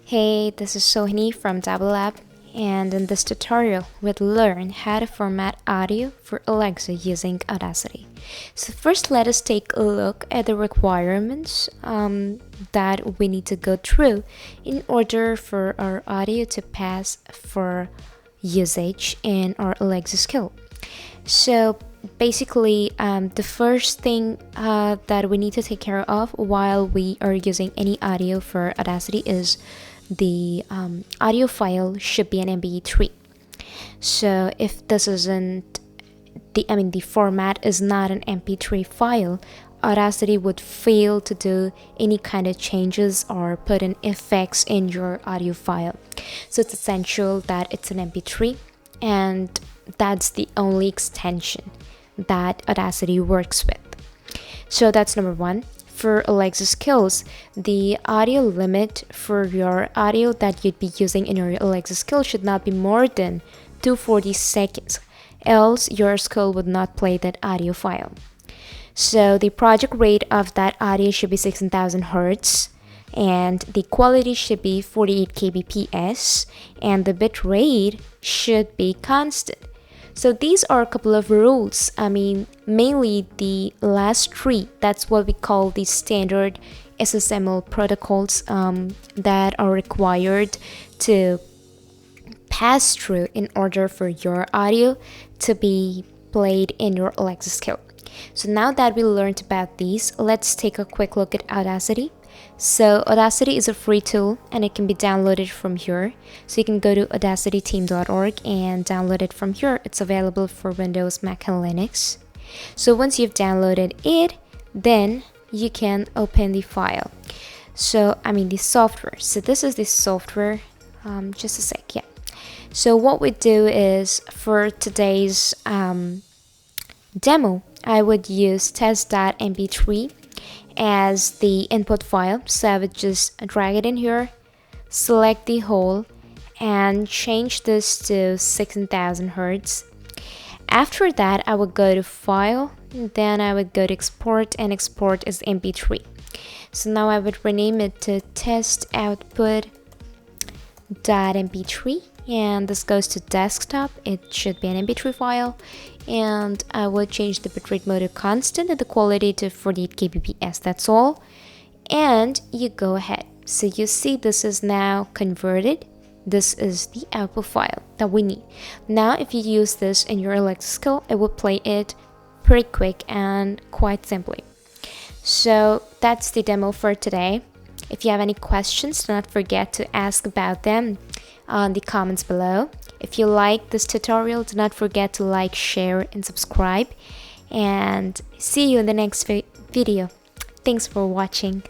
Hey, this is Sohini from Dabble app, and in this tutorial, we'll learn how to format audio for Alexa using Audacity. So first, let us take a look at the requirements that we need to go through in order for our audio to pass for usage in our Alexa skill. So basically, the first thing that we need to take care of while we are using any audio for Audacity is the audio file should be an MP3. So if this isn't the format is not an MP3 file, Audacity would fail to do any kind of changes or put in effects in your audio file. So it's essential that it's an MP3, and that's the only extension that Audacity works with. So that's number one. For Alexa skills, the audio limit for your audio that you'd be using in your Alexa skill should not be more than 240 seconds, else your skill would not play that audio file. So the project rate of that audio should be 16,000 Hz, and the quality should be 48 kbps, and the bit rate should be constant. So these are a couple of rules. Mainly the last three. That's what we call the standard SSML protocols that are required to pass through in order for your audio to be played in your Alexa skill. So now that we learned about these, let's take a quick look at Audacity. So Audacity is a free tool and it can be downloaded from here. So you can go to audacityteam.org and download it from here. It's available for Windows, Mac, and Linux. So once you've downloaded it, then you can open the file. So the software. So this is the software. Just a sec, yeah. So what we do is for today's demo, I would use test.mp3 as the input file. So I would just drag it in here, select the whole, and change this to 16,000 Hz. After that, I would go to File, then I would go to Export, and export as MP3. So now I would rename it to test output.mp3, and this goes to desktop. It should be an MP3 file, and I would change the bitrate mode to constant and the quality to 48 kbps. That's all, and you go ahead. So you see this is now converted. This is the output file that we need. Now if you use this in your Alexa skill, it will play it pretty quick and quite simply. So that's the demo for today. If you have any questions, do not forget to ask about them on the comments below. If you like this tutorial, do not forget to like, share, and subscribe. And see you in the next video. Thanks for watching.